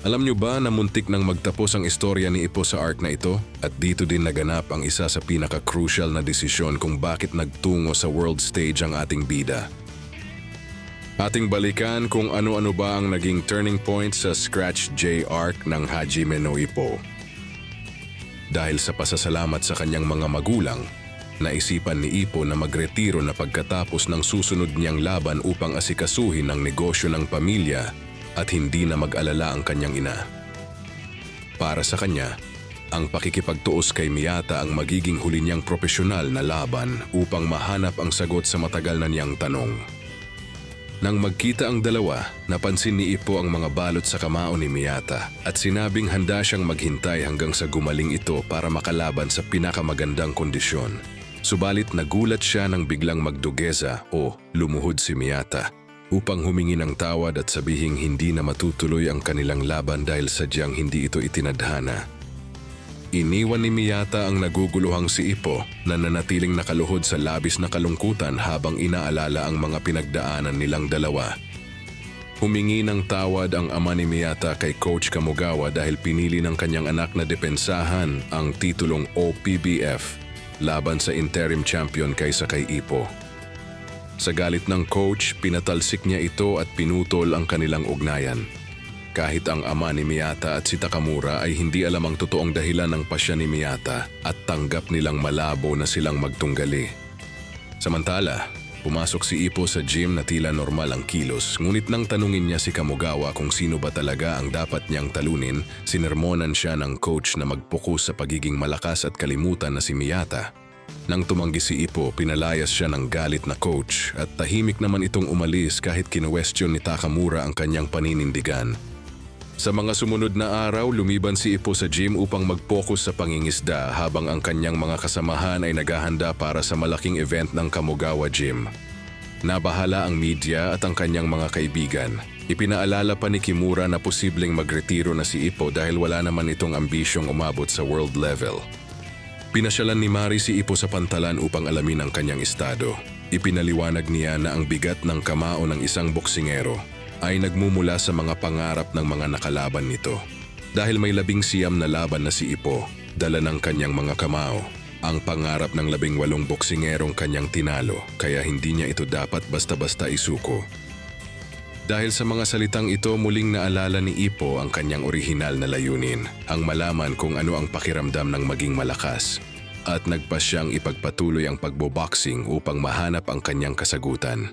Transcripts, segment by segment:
Alam nyo ba na muntik nang magtapos ang istorya ni Ipo sa arc na ito? At dito din naganap ang isa sa pinaka-crucial na desisyon kung bakit nagtungo sa world stage ang ating bida. Ating balikan kung ano-ano ba ang naging turning point sa Scratch J arc ng Hajime no Ippo. Dahil sa pasasalamat sa kanyang mga magulang, naisipan ni Ippo na magretiro na pagkatapos ng susunod niyang laban upang asikasuhin ang negosyo ng pamilya at hindi na mag-alala ang kanyang ina. Para sa kanya, ang pakikipagtuos kay Miyata ang magiging huli niyang propesyonal na laban upang mahanap ang sagot sa matagal na niyang tanong. Nang magkita ang dalawa, napansin ni Ippo ang mga balot sa kamao ni Miyata at sinabing handa siyang maghintay hanggang sa gumaling ito para makalaban sa pinakamagandang kondisyon. Subalit nagulat siya nang biglang magdugeza o lumuhod si Miyata upang humingi ng tawad at sabihing hindi na matutuloy ang kanilang laban dahil sadyang hindi ito itinadhana. Iniwan ni Miyata ang naguguluhang si Ippo na nanatiling nakaluhod sa labis na kalungkutan habang inaalala ang mga pinagdaanan nilang dalawa. Humingi ng tawad ang ama ni Miyata kay Coach Kamogawa dahil pinili ng kanyang anak na depensahan ang titulong OPBF laban sa interim champion kaysa kay Ippo. Sa galit ng coach, pinatalsik niya ito at pinutol ang kanilang ugnayan. Kahit ang ama ni Miyata at si Takamura ay hindi alam ang totoong dahilan ng pasya ni Miyata at tanggap nilang malabo na silang magtunggali. Samantala, pumasok si Ippo sa gym na tila normal ang kilos, ngunit nang tanungin niya si Kamogawa kung sino ba talaga ang dapat niyang talunin, sinermonan siya ng coach na mag-focus sa pagiging malakas at kalimutan na si Miyata. Nang tumanggi si Ippo, pinalayas siya ng galit na coach at tahimik naman itong umalis kahit kinuwestiyon ni Takamura ang kanyang paninindigan. Sa mga sumunod na araw, lumiban si Ippo sa gym upang mag-focus sa pangingisda habang ang kanyang mga kasamahan ay naghahanda para sa malaking event ng Kamogawa Gym. Nabahala ang media at ang kanyang mga kaibigan. Ipinaalala pa ni Kimura na posibleng magretiro na si Ippo dahil wala naman itong ambisyong umabot sa world level. Pinasyalan ni Mari si Ippo sa pantalan upang alamin ang kanyang estado. Ipinaliwanag niya na ang bigat ng kamao ng isang boksingero ay nagmumula sa mga pangarap ng mga nakalaban nito. Dahil may 19 na laban na si Ippo, dala ng kanyang mga kamao, ang pangarap ng 18 boksingerong kanyang tinalo, kaya hindi niya ito dapat basta-basta isuko. Dahil sa mga salitang ito, muling naalala ni Ippo ang kanyang orihinal na layunin, ang malaman kung ano ang pakiramdam ng maging malakas. At nagpa siyang ipagpatuloy ang pagboboxing upang mahanap ang kanyang kasagutan.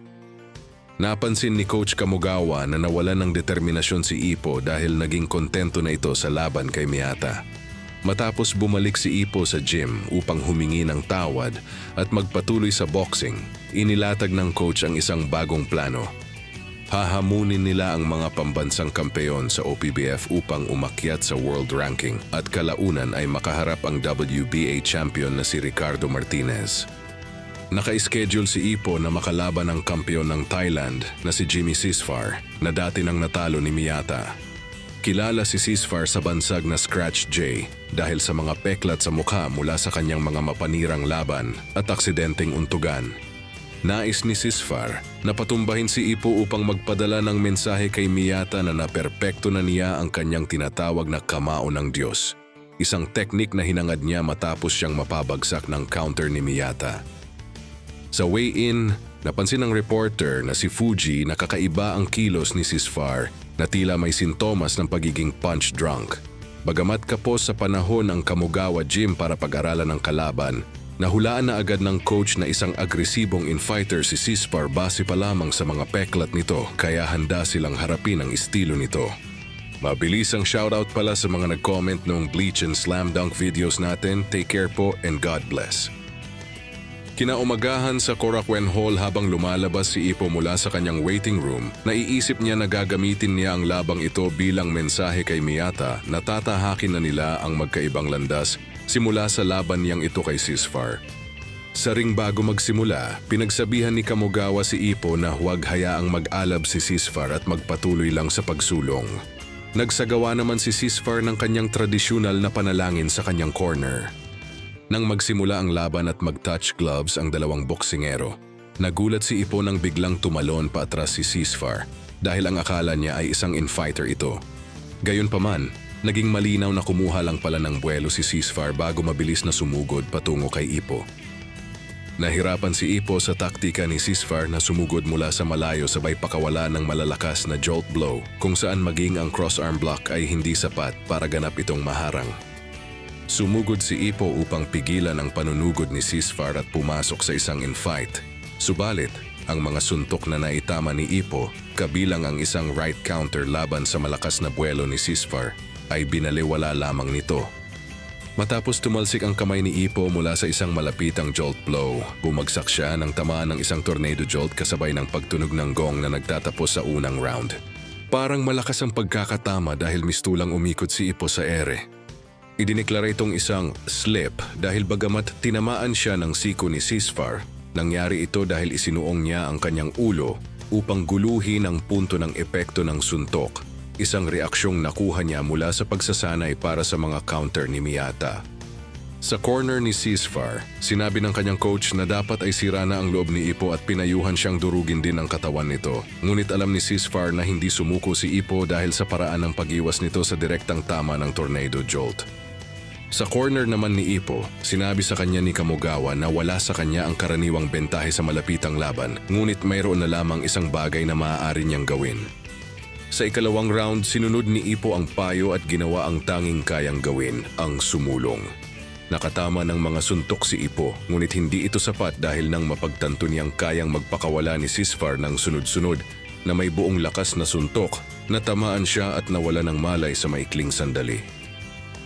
Napansin ni Coach Kamogawa na nawalan ng determinasyon si Ippo dahil naging kontento na ito sa laban kay Miyata. Matapos bumalik si Ippo sa gym upang humingi ng tawad at magpatuloy sa boxing, inilatag ng coach ang isang bagong plano. Hahamunin nila ang mga pambansang kampeon sa OPBF upang umakyat sa world ranking at kalaunan ay makaharap ang WBA champion na si Ricardo Martinez. Naka-schedule si Ippo na makalaban ang kampeon ng Thailand na si Jimmy Sisfar na dati nang natalo ni Miyata. Kilala si Sisfar sa bansag na Scratch J dahil sa mga peklat sa mukha mula sa kanyang mga mapanirang laban at aksidenteng untugan. Nais ni Sisfar na patumbahin si Ippo upang magpadala ng mensahe kay Miyata na naperpekto na niya ang kanyang tinatawag na kamao ng Diyos. Isang teknik na hinangad niya matapos siyang mapabagsak ng counter ni Miyata. Sa weigh-in, napansin ng reporter na si Fuji na kakaiba ang kilos ni Sisfar na tila may sintomas ng pagiging punch drunk. Bagamat kapos sa panahon ang Kamogawa Gym para pag-aralan ng kalaban, nahulaan na agad ng coach na isang agresibong infighter si Sisfar base pa lamang sa mga peklat nito kaya handa silang harapin ang estilo nito. Mabilis ang shoutout pala sa mga nag-comment noong Bleach and Slam Dunk videos natin. Take care po and God bless. Kinaumagahan sa Korakuen Hall habang lumalabas si Ippo mula sa kanyang waiting room, naiisip niya na gagamitin niya ang labang ito bilang mensahe kay Miyata na tatahakin na nila ang magkaibang landas simula sa laban niyang ito kay Sisfar. Sa ring bago magsimula, pinagsabihan ni Kamogawa si Ippo na huwag hayaang mag-alab si Sisfar at magpatuloy lang sa pagsulong. Nagsagawa naman si Sisfar ng kanyang tradisyonal na panalangin sa kanyang corner. Nang magsimula ang laban at mag-touch gloves ang dalawang boksingero, nagulat si Ippo nang biglang tumalon paatras si Sisfar dahil ang akala niya ay isang infighter ito. Gayunpaman, naging malinaw na kumuha lang pala ng buwelo si Ceasefire bago mabilis na sumugod patungo kay Ippo. Nahirapan si Ippo sa taktika ni Ceasefire na sumugod mula sa malayo sabay pakawala ng malalakas na jolt blow kung saan maging ang cross-arm block ay hindi sapat para ganap itong maharang. Sumugod si Ippo upang pigilan ang panunugod ni Ceasefire at pumasok sa isang infight. Subalit, ang mga suntok na naitama ni Ippo, kabilang ang isang right counter laban sa malakas na buwelo ni Ceasefire, ay binaliwala lamang nito. Matapos tumalsik ang kamay ni Ippo mula sa isang malapitang jolt blow, bumagsak siya nang tamaan ng isang tornado jolt kasabay ng pagtunog ng gong na nagtatapos sa unang round. Parang malakas ang pagkakatama dahil mistulang umikot si Ippo sa ere. Idineklara itong isang slip dahil bagamat tinamaan siya ng siko ni Ceasefire, nangyari ito dahil isinuong niya ang kanyang ulo upang guluhin ang punto ng epekto ng suntok, isang reaksyong nakuha niya mula sa pagsasanay para sa mga counter ni Miyata. Sa corner ni Ceasefire, sinabi ng kanyang coach na dapat ay sira na ang loob ni Ippo at pinayuhan siyang durugin din ang katawan nito. Ngunit alam ni Ceasefire na hindi sumuko si Ippo dahil sa paraan ng pag-iwas nito sa direktang tama ng tornado jolt. Sa corner naman ni Ippo, sinabi sa kanya ni Kamogawa na wala sa kanya ang karaniwang bentahe sa malapitang laban, ngunit mayroon na lamang isang bagay na maaari niyang gawin. Sa ikalawang round, sinunod ni Ippo ang payo at ginawa ang tanging kayang gawin, ang sumulong. Nakatama ng mga suntok si Ippo, ngunit hindi ito sapat dahil nang mapagtanto niyang kayang magpakawala ni Ceasefire ng sunod-sunod na may buong lakas na suntok, natamaan siya at nawala ng malay sa maikling sandali.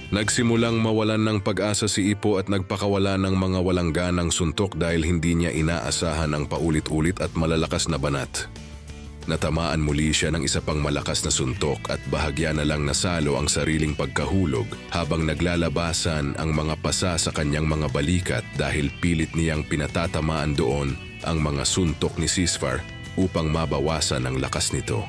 Nagsimulang mawalan ng pag-asa si Ippo at nagpakawala ng mga walang ganang suntok dahil hindi niya inaasahan ang paulit-ulit at malalakas na banat. Natamaan muli siya ng isa pang malakas na suntok at bahagya na lang nasalo ang sariling pagkahulog habang naglalabasan ang mga pasa sa kanyang mga balikat dahil pilit niyang pinatatamaan doon ang mga suntok ni Ceasefire upang mabawasan ang lakas nito.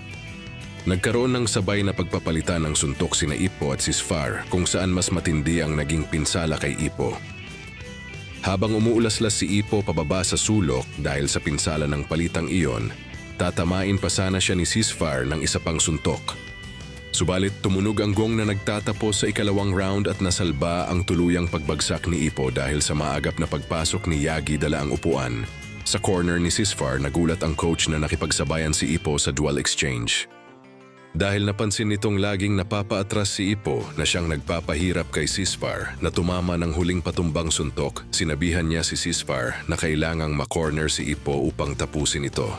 Nagkaroon ng sabay na pagpapalitan ng suntok sina Ippo at Ceasefire kung saan mas matindi ang naging pinsala kay Ippo. Habang umuulaslas si Ippo pababa sa sulok dahil sa pinsala ng palitang iyon, tatamain pa sana siya ni Ceasefire ng isa pang suntok. Subalit tumunog ang gong na nagtatapos sa ikalawang round at nasalba ang tuluyang pagbagsak ni Ippo dahil sa maagap na pagpasok ni Yagi dala ang upuan. Sa corner ni Ceasefire, nagulat ang coach na nakipagsabayan si Ippo sa dual exchange. Dahil napansin nitong laging napapaatras si Ippo na siyang nagpapahirap kay Ceasefire na tumama ng huling patumbang suntok, sinabihan niya si Ceasefire na kailangang makorner si Ippo upang tapusin ito.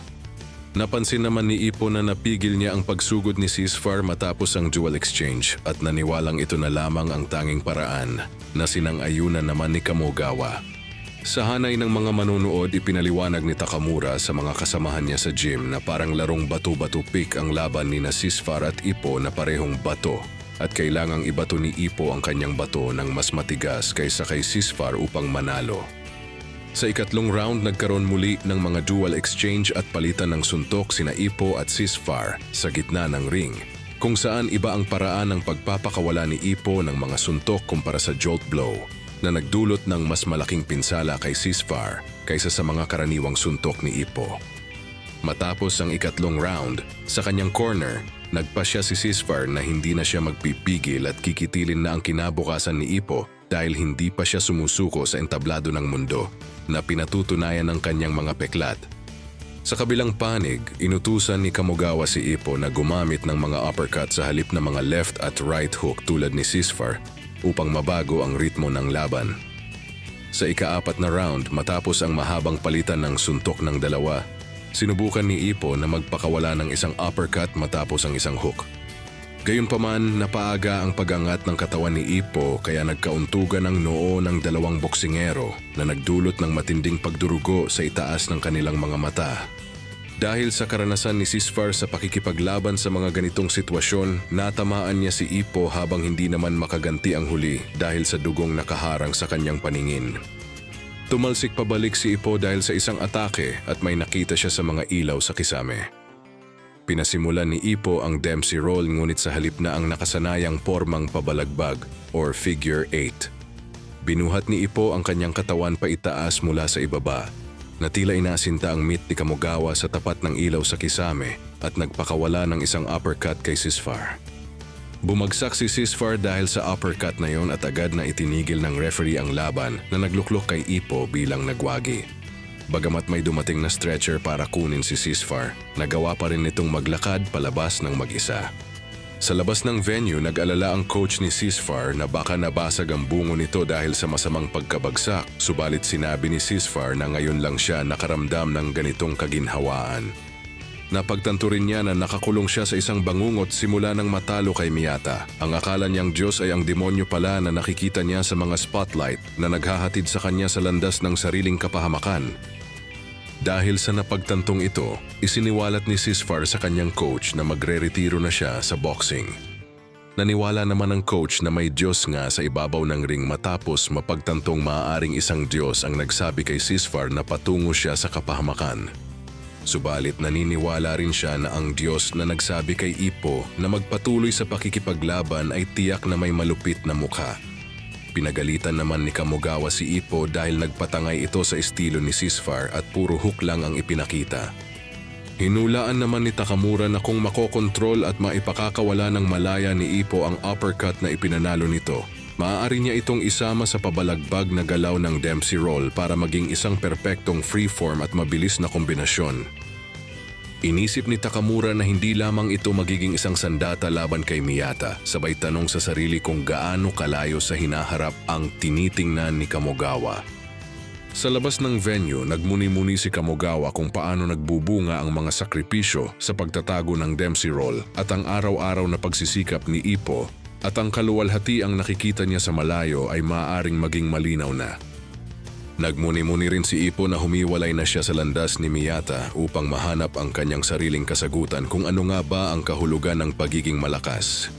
Napansin naman ni Ippo na napigil niya ang pagsugod ni Ceasefire matapos ang dual exchange at naniwalang ito na lamang ang tanging paraan na sinang-ayunan naman ni Kamogawa. Sa hanay ng mga manonood, ipinaliwanag ni Takamura sa mga kasamahan niya sa gym na parang larong bato-bato pick ang laban ni Ceasefire at Ippo na parehong bato at kailangang ibato ni Ippo ang kanyang bato ng mas matigas kaysa kay Ceasefire upang manalo. Sa ikatlong round, nagkaroon muli ng mga dual exchange at palitan ng suntok sina Ippo at Ceasefire sa gitna ng ring, kung saan iba ang paraan ng pagpapakawala ni Ippo ng mga suntok kumpara sa jolt blow na nagdulot ng mas malaking pinsala kay Ceasefire kaysa sa mga karaniwang suntok ni Ippo. Matapos ang ikatlong round, sa kanyang corner, nagpasya si Ceasefire na hindi na siya magpipigil at kikitilin na ang kinabukasan ni Ippo dahil hindi pa siya sumusuko sa entablado ng mundo na pinatutunayan ng kanyang mga peklat. Sa kabilang panig, inutusan ni Kamogawa si Ippo na gumamit ng mga uppercut sa halip ng mga left at right hook tulad ni Ceasefire upang mabago ang ritmo ng laban. Sa ika-4 na round, matapos ang mahabang palitan ng suntok ng dalawa, sinubukan ni Ippo na magpakawala ng isang uppercut matapos ang isang hook. Gayunpaman, napaaga ang pag-angat ng katawan ni Ippo kaya nagkauntugan ang noo ng dalawang boksingero na nagdulot ng matinding pagdurugo sa itaas ng kanilang mga mata. Dahil sa karanasan ni Ceasefire sa pakikipaglaban sa mga ganitong sitwasyon, natamaan niya si Ippo habang hindi naman makaganti ang huli dahil sa dugong nakaharang sa kanyang paningin. Tumalsik pabalik si Ippo dahil sa isang atake at may nakita siya sa mga ilaw sa kisame. Pinasimulan ni Ippo ang Dempsey roll ngunit sa halip na ang nakasanayang pormang pabalagbag or figure 8. Binuhat ni Ippo ang kanyang katawan paitaas mula sa ibaba, na tila inasinta ang meat ni Kamogawa sa tapat ng ilaw sa kisame at nagpakawala ng isang uppercut kay Ceasefire. Bumagsak si Sisfar dahil sa uppercut na yon at agad na itinigil ng referee ang laban na nagluklok kay Ipo bilang nagwagi. Bagamat may dumating na stretcher para kunin si Sisfar, nagawa pa rin nitong maglakad palabas ng mag-isa. Sa labas ng venue, nag-alala ang coach ni Sisfar na baka nabasag ang bungo nito dahil sa masamang pagkabagsak, subalit sinabi ni Sisfar na ngayon lang siya nakaramdam ng ganitong kaginhawaan. Napagtanto rin niya na nakakulong siya sa isang bangungot simula nang matalo kay Miyata. Ang akala niyang Diyos ay ang demonyo pala na nakikita niya sa mga spotlight na naghahatid sa kanya sa landas ng sariling kapahamakan. Dahil sa napagtantong ito, isiniwalat ni Sisfar sa kanyang coach na magre-retiro na siya sa boxing. Naniwala naman ang coach na may Diyos nga sa ibabaw ng ring matapos mapagtantong maaaring isang Diyos ang nagsabi kay Sisfar na patungo siya sa kapahamakan. Subalit naniniwala rin siya na ang Diyos na nagsabi kay Ipo na magpatuloy sa pakikipaglaban ay tiyak na may malupit na mukha. Pinagalitan naman ni Kamogawa si Ipo dahil nagpatangay ito sa estilo ni Sisfar at puro hook lang ang ipinakita. Hinulaan naman ni Takamura na kung makokontrol at maipakakawala ng malaya ni Ipo ang uppercut na ipinanalo nito, maaari niya itong isama sa pabalagbag na galaw ng Dempsey Roll para maging isang perpektong freeform at mabilis na kombinasyon. Inisip ni Takamura na hindi lamang ito magiging isang sandata laban kay Miyata, sabay tanong sa sarili kung gaano kalayo sa hinaharap ang tinitingnan ni Kamogawa. Sa labas ng venue, nagmuni-muni si Kamogawa kung paano nagbubunga ang mga sakripisyo sa pagtatago ng Dempsey Roll at ang araw-araw na pagsisikap ni Ipo at ang kaluwalhati ang nakikita niya sa malayo ay maaaring maging malinaw na. Nagmuni-muni rin si Ipo na humiwalay na siya sa landas ni Miyata upang mahanap ang kanyang sariling kasagutan kung ano nga ba ang kahulugan ng pagiging malakas.